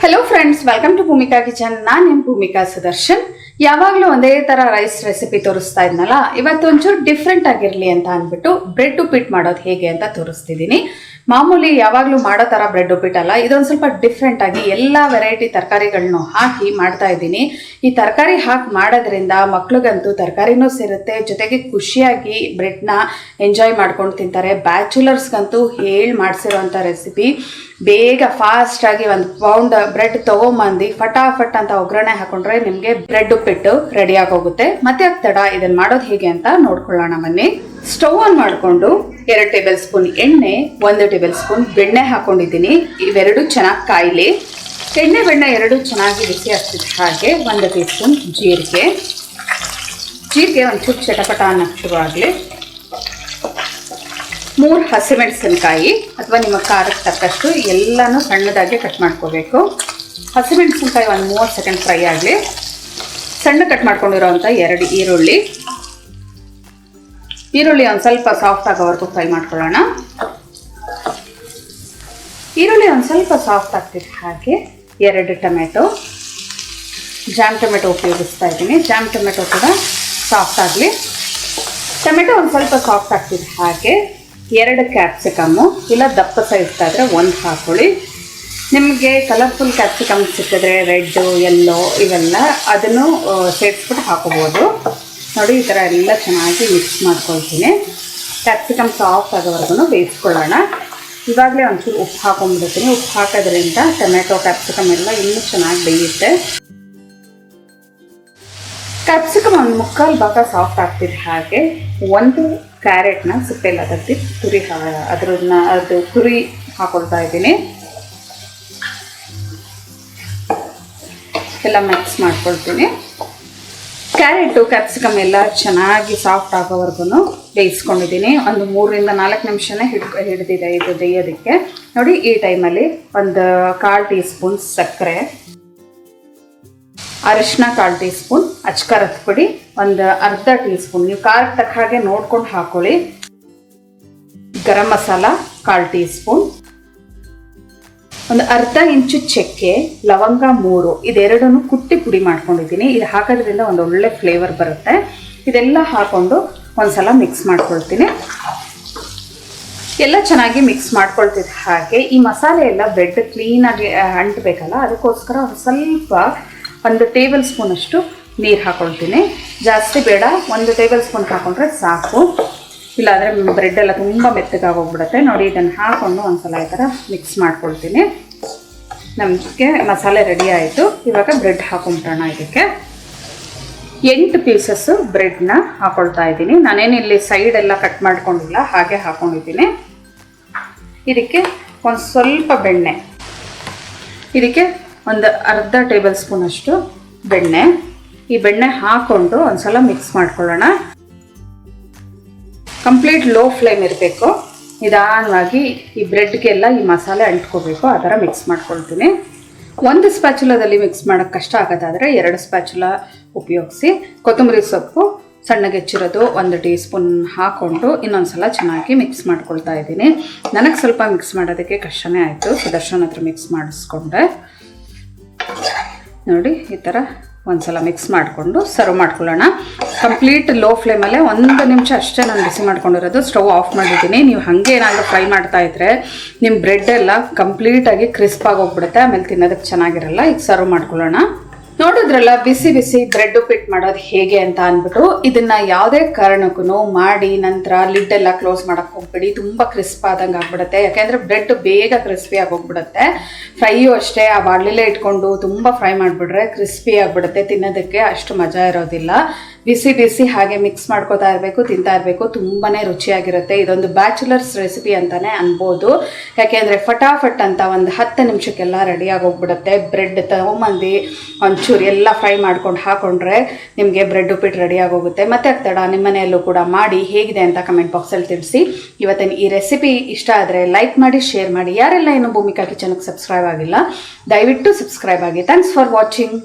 Hello friends, welcome to Bhoomika kitchen. ನಾನು ನಿಮ್ಮ ಭೂಮಿಕಾ ಸುದರ್ಶನ್. ಯಾವಾಗಲೂ ಒಂದೇ ಥರ ರೈಸ್ ರೆಸಿಪಿ ತೋರಿಸ್ತಾ ಇದ್ನಲ್ಲ, ಇವತ್ತು ಒಂಚೂರು ಡಿಫ್ರೆಂಟ್ ಆಗಿರಲಿ ಅಂತ ಅಂದ್ಬಿಟ್ಟು ಬ್ರೆಡ್ ಉಪ್ಪಿಟ್ಟು ಮಾಡೋದು ಹೇಗೆ ಅಂತ ತೋರಿಸ್ತಿದ್ದೀನಿ. ಮಾಮೂಲಿ ಯಾವಾಗಲೂ ಮಾಡೋ ಥರ ಬ್ರೆಡ್ ಉಪ್ಪಿಟ್ಟಲ್ಲ, ಇದೊಂದು ಸ್ವಲ್ಪ ಡಿಫ್ರೆಂಟ್ ಆಗಿ ಎಲ್ಲ ವೆರೈಟಿ ತರಕಾರಿಗಳನ್ನು ಹಾಕಿ ಮಾಡ್ತಾ ಇದ್ದೀನಿ. ಈ ತರಕಾರಿ ಹಾಕಿ ಮಾಡೋದ್ರಿಂದ ಮಕ್ಳಿಗಂತೂ ತರಕಾರಿನೂ ಸೇರುತ್ತೆ, ಜೊತೆಗೆ ಖುಷಿಯಾಗಿ ಬ್ರೆಡ್ನ ಎಂಜಾಯ್ ಮಾಡ್ಕೊಂಡು ತಿಂತಾರೆ. ಬ್ಯಾಚುಲರ್ಸ್ಗಂತೂ ಹೇಳಿ ಮಾಡಿಸಿರೋಂಥ ರೆಸಿಪಿ. ಬೇಗ ಫಾಸ್ಟಾಗಿ 1 ಪೌಂಡ್ ಬ್ರೆಡ್ ತೊಗೊಂಬಂದು ಫಟಾಫಟ್ ಅಂತ ಒಗ್ಗರಣೆ ಹಾಕೊಂಡ್ರೆ ನಿಮಗೆ ಬ್ರೆಡ್ ಉಪ್ಪಿಟ್ಟು ರೆಡಿ ಆಗೋಗುತ್ತೆ. ಮತ್ತೆ ತಡ ಇದನ್ನು ಮಾಡೋದು ಹೇಗೆ ಅಂತ ನೋಡ್ಕೊಳ್ಳೋಣ ಬನ್ನಿ. ಸ್ಟವ್ ಆನ್ ಮಾಡಿಕೊಂಡು 2 ಟೇಬಲ್ ಸ್ಪೂನ್ ಎಣ್ಣೆ, 1 ಟೇಬಲ್ ಸ್ಪೂನ್ ಬೆಣ್ಣೆ ಹಾಕೊಂಡಿದ್ದೀನಿ. ಇವೆರಡು ಚೆನ್ನಾಗಿ ಕಾಯಿಲಿ. ಎಣ್ಣೆ ಬೆಣ್ಣೆ ಎರಡು ಚೆನ್ನಾಗಿ ಬಿಸಿ ಆಗ್ತಿದೆ. ಹಾಗೆ 1 ಟೀ ಸ್ಪೂನ್ ಜೀರಿಗೆ ಒಂಚೂರು ಚಟಪಟ ಅನ್ನೋಕ್ಕೆ ಶುರು ಆಗಲಿ. 3 ಹಸಿಮೆಣಸಿನಕಾಯಿ ಅಥವಾ ನಿಮ್ಮ ಖಾರಕ್ಕೆ ತಕ್ಕಷ್ಟು ಎಲ್ಲನೂ ಸಣ್ಣದಾಗಿ ಕಟ್ ಮಾಡ್ಕೋಬೇಕು. ಹಸಿಮೆಣಸಿನಕಾಯಿ 30 ಸೆಕೆಂಡ್ ಫ್ರೈ ಆಗಲಿ. ಸಣ್ಣ ಕಟ್ ಮಾಡ್ಕೊಂಡಿರೋವಂಥ 2 ಈರುಳ್ಳಿ ಒಂದು ಸ್ವಲ್ಪ ಸಾಫ್ಟ್ ಆಗೋವರೆಗೂ ಫ್ರೈ ಮಾಡ್ಕೊಳ್ಳೋಣ. ಈರುಳ್ಳಿ ಒಂದು ಸ್ವಲ್ಪ ಸಾಫ್ಟ್ ಆಗ್ತಿದೆ. ಹಾಗೆ 2 ಟೊಮೆಟೊ, ಜಾಮ್ ಟೊಮೆಟೊ ಉಪಯೋಗಿಸ್ತಾ ಇದ್ದೀನಿ. ಜಾಮ್ ಟೊಮೆಟೊ ಕೂಡ ಸಾಫ್ಟ್ ಆಗಲಿ. ಟೊಮೆಟೊ ಒಂದು ಸ್ವಲ್ಪ ಸಾಫ್ಟ್ ಆಗ್ತಿದೆ. ಹಾಗೆ 2 ಕ್ಯಾಪ್ಸಿಕಮ್ಮು, ಇಲ್ಲ ದಪ್ಪ ಸೈಜ್ ಆದರೆ 1 ಹಾಕೊಳ್ಳಿ. ನಿಮಗೆ ಕಲರ್ಫುಲ್ ಕ್ಯಾಪ್ಸಿಕಮ್ ಸಿಕ್ಕಿದ್ರೆ ರೆಡ್ಡು, ಯೆಲ್ಲೋ ಇವೆಲ್ಲ ಅದನ್ನು ಸೇರಿಸ್ಬಿಟ್ಟು ಹಾಕೋಬೋದು. ನೋಡಿ, ಈ ಥರ ಎಲ್ಲ ಚೆನ್ನಾಗಿ ಮಿಕ್ಸ್ ಮಾಡ್ಕೊಳ್ತೀನಿ. ಕ್ಯಾಪ್ಸಿಕಮ್ ಸಾಫ್ಟ್ ಆಗೋವರೆಗೂ ಬೇಯಿಸ್ಕೊಳ್ಳೋಣ. ಇವಾಗಲೇ ಒಂಚೂರು ಉಪ್ಪು ಹಾಕೊಂಡ್ಬಿಡ್ತೀನಿ. ಉಪ್ಪು ಹಾಕೋದ್ರಿಂದ ಟೊಮೆಟೊ ಕ್ಯಾಪ್ಸಿಕಮ್ ಎಲ್ಲ ಇನ್ನೂ ಚೆನ್ನಾಗಿ ಬೇಯುತ್ತೆ. ಕ್ಯಾಪ್ಸಿಕಮ್ ಒಂದು 3/4 ಭಾಗ ಸಾಫ್ಟ್ ಆಗ್ತಿದೆ. ಹಾಗೆ 1 ಕ್ಯಾರೆಟ್ನ ಸಿಪ್ಪೆಲ್ಲ ತೆಗ್ದು ಅದು ತುರಿ ಹಾಕೊಳ್ತಾ ಇದ್ದೀನಿ. ಎಲ್ಲ ಮಿಕ್ಸ್ ಮಾಡ್ಕೊಳ್ತೀನಿ. ಕ್ಯಾರೆಟು ಕ್ಯಾಪ್ಸಿಕಮ್ ಎಲ್ಲ ಚೆನ್ನಾಗಿ ಸಾಫ್ಟ್ ಆಗೋವರೆಗೂ ಬೇಯಿಸ್ಕೊಂಡಿದ್ದೀನಿ. ಒಂದು 3 ರಿಂದ 4 ನಿಮಿಷನೇ ಹಿಡಿದಿದೆ ಇದು ಬೇಯೋದಕ್ಕೆ. ನೋಡಿ, ಈ ಟೈಮಲ್ಲಿ 1/4 ಟೀ ಸ್ಪೂನ್ ಸಕ್ಕರೆ, ಅರಿಶಿನ 1/4 ಟೀ ಸ್ಪೂನ್, ಅಚ್ಕಾರದ ಪುಡಿ 1/2 ಟೀ ಸ್ಪೂನ್, ನೀವು ಖಾರಕ್ಕೆ ತಕ್ಕ ಹಾಗೆ ನೋಡ್ಕೊಂಡು ಹಾಕೊಳ್ಳಿ. ಗರಂ ಮಸಾಲ 1/4 ಟೀ ಸ್ಪೂನ್, 1/2 ಇಂಚು ಚಕ್ಕೆ, ಲವಂಗ 3, ಇದೆರಡನ್ನು ಕುಟ್ಟಿ ಪುಡಿ ಮಾಡ್ಕೊಂಡಿದ್ದೀನಿ. ಇದು ಹಾಕೋದ್ರಿಂದ ಒಂದು ಒಳ್ಳೆ ಫ್ಲೇವರ್ ಬರುತ್ತೆ. ಇದೆಲ್ಲ ಹಾಕೊಂಡು ಒಂದ್ಸಲ ಮಿಕ್ಸ್ ಮಾಡ್ಕೊಳ್ತೀನಿ. ಎಲ್ಲ ಚೆನ್ನಾಗಿ ಮಿಕ್ಸ್ ಮಾಡ್ಕೊಳ್ತಿದ್ದೆ. ಹಾಗೆ ಈ ಮಸಾಲೆ ಎಲ್ಲ ಬ್ರೆಡ್ ಕ್ಲೀನಾಗಿ ಅಂಟಬೇಕಲ್ಲ, ಅದಕ್ಕೋಸ್ಕರ ಒಂದು ಸ್ವಲ್ಪ 1 ಟೇಬಲ್ ಸ್ಪೂನ್ ಅಷ್ಟು ನೀರು ಹಾಕೊಳ್ತೀನಿ. ಜಾಸ್ತಿ ಬೇಡ, 1 ಟೇಬಲ್ ಸ್ಪೂನ್ ಹಾಕೊಂಡ್ರೆ ಸಾಕು. ಇಲ್ಲಾಂದರೆ ಬ್ರೆಡ್ ಎಲ್ಲ ತುಂಬ ಮೆತ್ತಗಾಗೋಗ್ಬಿಡುತ್ತೆ. ನೋಡಿ, ಇದನ್ನು ಹಾಕ್ಕೊಂಡು ಒಂದ್ಸಲ ಈ ಥರ ಮಿಕ್ಸ್ ಮಾಡ್ಕೊಳ್ತೀನಿ. ನಮಗೆ ಮಸಾಲೆ ರೆಡಿ ಆಯಿತು. ಇವಾಗ ಬ್ರೆಡ್ ಹಾಕೊಂಬಿಡೋಣ. ಇದಕ್ಕೆ 8 ಪೀಸಸ್ಸು ಬ್ರೆಡ್ನ ಹಾಕೊಳ್ತಾ ಇದ್ದೀನಿ. ನಾನೇನಿಲ್ಲಿ ಸೈಡ್ ಎಲ್ಲ ಕಟ್ ಮಾಡ್ಕೊಂಡಿಲ್ಲ, ಹಾಗೆ ಹಾಕೊಂಡಿದ್ದೀನಿ. ಇದಕ್ಕೆ ಒಂದು ಸ್ವಲ್ಪ ಬೆಣ್ಣೆ, ಇದಕ್ಕೆ 1/2 ಟೇಬಲ್ ಸ್ಪೂನ್ ಅಷ್ಟು ಬೆಣ್ಣೆ. ಈ ಬೆಣ್ಣೆ ಹಾಕ್ಕೊಂಡು ಒಂದ್ಸಲ ಮಿಕ್ಸ್ ಮಾಡ್ಕೊಳ್ಳೋಣ. ಕಂಪ್ಲೀಟ್ ಲೋ ಫ್ಲೇಮ್ ಇರಬೇಕು. ನಿಧಾನವಾಗಿ ಈ ಬ್ರೆಡ್ಗೆಲ್ಲ ಈ ಮಸಾಲೆ ಅಂಟ್ಕೋಬೇಕು. ಆ ಥರ ಮಿಕ್ಸ್ ಮಾಡ್ಕೊಳ್ತೀನಿ. 1 ಸ್ಪ್ಯಾಚುಲಾದಲ್ಲಿ ಮಿಕ್ಸ್ ಮಾಡೋಕ್ಕೆ ಕಷ್ಟ ಆಗೋದಾದರೆ 2 ಸ್ಪ್ಯಾಚುಲಾ ಉಪಯೋಗಿಸಿ. ಕೊತ್ತಂಬರಿ ಸೊಪ್ಪು ಸಣ್ಣಗೆ ಹೆಚ್ಚಿರೋದು 1 ಟೀ ಸ್ಪೂನ್ ಹಾಕ್ಕೊಂಡು ಇನ್ನೊಂದ್ಸಲ ಚೆನ್ನಾಗಿ ಮಿಕ್ಸ್ ಮಾಡ್ಕೊಳ್ತಾ ಇದ್ದೀನಿ. ನನಗೆ ಸ್ವಲ್ಪ ಮಿಕ್ಸ್ ಮಾಡೋದಕ್ಕೆ ಕಷ್ಟನೇ ಆಯಿತು. ಸುದರ್ಶನ್ ಹತ್ರ ಮಿಕ್ಸ್ ಮಾಡಿಸ್ಕೊಂಡೆ. ನೋಡಿ, ಈ ಥರ ಒಂದ್ಸಲ ಮಿಕ್ಸ್ ಮಾಡಿಕೊಂಡು ಸರ್ವ್ ಮಾಡ್ಕೊಳ್ಳೋಣ. ಕಂಪ್ಲೀಟ್ ಲೋ ಫ್ಲೇಮಲ್ಲೇ 1 ನಿಮಿಷ ಅಷ್ಟೇ ನಾನು ಬಿಸಿ ಮಾಡ್ಕೊಂಡಿರೋದು. ಸ್ಟವ್ ಆಫ್ ಮಾಡಿದ್ದೀನಿ. ನೀವು ಹಾಗೆ ಏನಾದರೂ ಫ್ರೈ ಮಾಡ್ತಾ ಇದ್ರೆ ನಿಮ್ಮ ಬ್ರೆಡ್ ಎಲ್ಲ ಕಂಪ್ಲೀಟಾಗಿ ಕ್ರಿಸ್ಪಾಗಿ ಹೋಗ್ಬಿಡುತ್ತೆ. ಆಮೇಲೆ ತಿನ್ನೋದಕ್ಕೆ ಚೆನ್ನಾಗಿರಲ್ಲ. ಈಗ ಸರ್ವ್ ಮಾಡ್ಕೊಳ್ಳೋಣ. ನೋಡಿದ್ರಲ್ಲ, ಬಿಸಿ ಬಿಸಿ ಬ್ರೆಡ್ ಉಪ್ಪಿಟ್ಟು ಮಾಡೋದು ಹೇಗೆ ಅಂತ ಅಂದ್ಬಿಟ್ಟು. ಇದನ್ನು ಯಾವುದೇ ಕಾರಣಕ್ಕೂ ಮಾಡಿ ನಂತರ ಲಿಡ್ ಎಲ್ಲ ಕ್ಲೋಸ್ ಮಾಡೋಕ್ಕೆ ಹೋಗ್ಬೇಡಿ. ತುಂಬ ಕ್ರಿಸ್ಪ್ ಆದಂಗೆ ಆಗ್ಬಿಡುತ್ತೆ. ಯಾಕೆಂದರೆ ಬ್ರೆಡ್ ಬೇಗ ಕ್ರಿಸ್ಪಿ ಆಗೋಗ್ಬಿಡುತ್ತೆ. ಫ್ರೈಯು ಅಷ್ಟೇ, ಆ ಬಾಣಲೆಲೇ ಇಟ್ಕೊಂಡು ತುಂಬ ಫ್ರೈ ಮಾಡಿಬಿಟ್ರೆ ಕ್ರಿಸ್ಪಿ ಆಗಿಬಿಡುತ್ತೆ. ತಿನ್ನೋದಕ್ಕೆ ಅಷ್ಟು ಮಜಾ ಇರೋದಿಲ್ಲ. ಬಿಸಿ ಬಿಸಿ ಹಾಗೆ ಮಿಕ್ಸ್ ಮಾಡ್ಕೋತಾ ಇರಬೇಕು, ತಿಂತಾ ಇರಬೇಕು. ತುಂಬಾ ರುಚಿಯಾಗಿರುತ್ತೆ. ಇದೊಂದು ಬ್ಯಾಚುಲರ್ಸ್ ರೆಸಿಪಿ ಅಂತಲೇ ಅನ್ಬೋದು. ಯಾಕೆಂದರೆ ಫಟಾಫಟ್ ಅಂತ 10 ನಿಮಿಷಕ್ಕೆಲ್ಲ ರೆಡಿಯಾಗಿ ಹೋಗ್ಬಿಡುತ್ತೆ. ಬ್ರೆಡ್ ತೊಗೊಂಬಂದು ಒಂಚೂರು ಎಲ್ಲ ಫ್ರೈ ಮಾಡ್ಕೊಂಡು ಹಾಕೊಂಡ್ರೆ ನಿಮಗೆ ಬ್ರೆಡ್ ಉಪ್ಪಿಟ್ಟು ರೆಡಿಯಾಗಿ ಹೋಗುತ್ತೆ. ಮತ್ತೆ ಆಗ್ತಡ ನಿಮ್ಮ ಮನೆಯಲ್ಲೂ ಕೂಡ ಮಾಡಿ ಹೇಗಿದೆ ಅಂತ ಕಮೆಂಟ್ ಬಾಕ್ಸಲ್ಲಿ ತಿಳಿಸಿ. ಇವತ್ತಿನ ಈ ರೆಸಿಪಿ ಇಷ್ಟ ಆದರೆ ಲೈಕ್ ಮಾಡಿ, ಶೇರ್ ಮಾಡಿ. ಯಾರೆಲ್ಲ ಇನ್ನೂ ಭೂಮಿಕಾ ಕಿಚನ್ಗೆ ಸಬ್ಸ್ಕ್ರೈಬ್ ಆಗಿಲ್ಲ, ದಯವಿಟ್ಟು ಸಬ್ಸ್ಕ್ರೈಬ್ ಆಗಿ. Thanks for watching.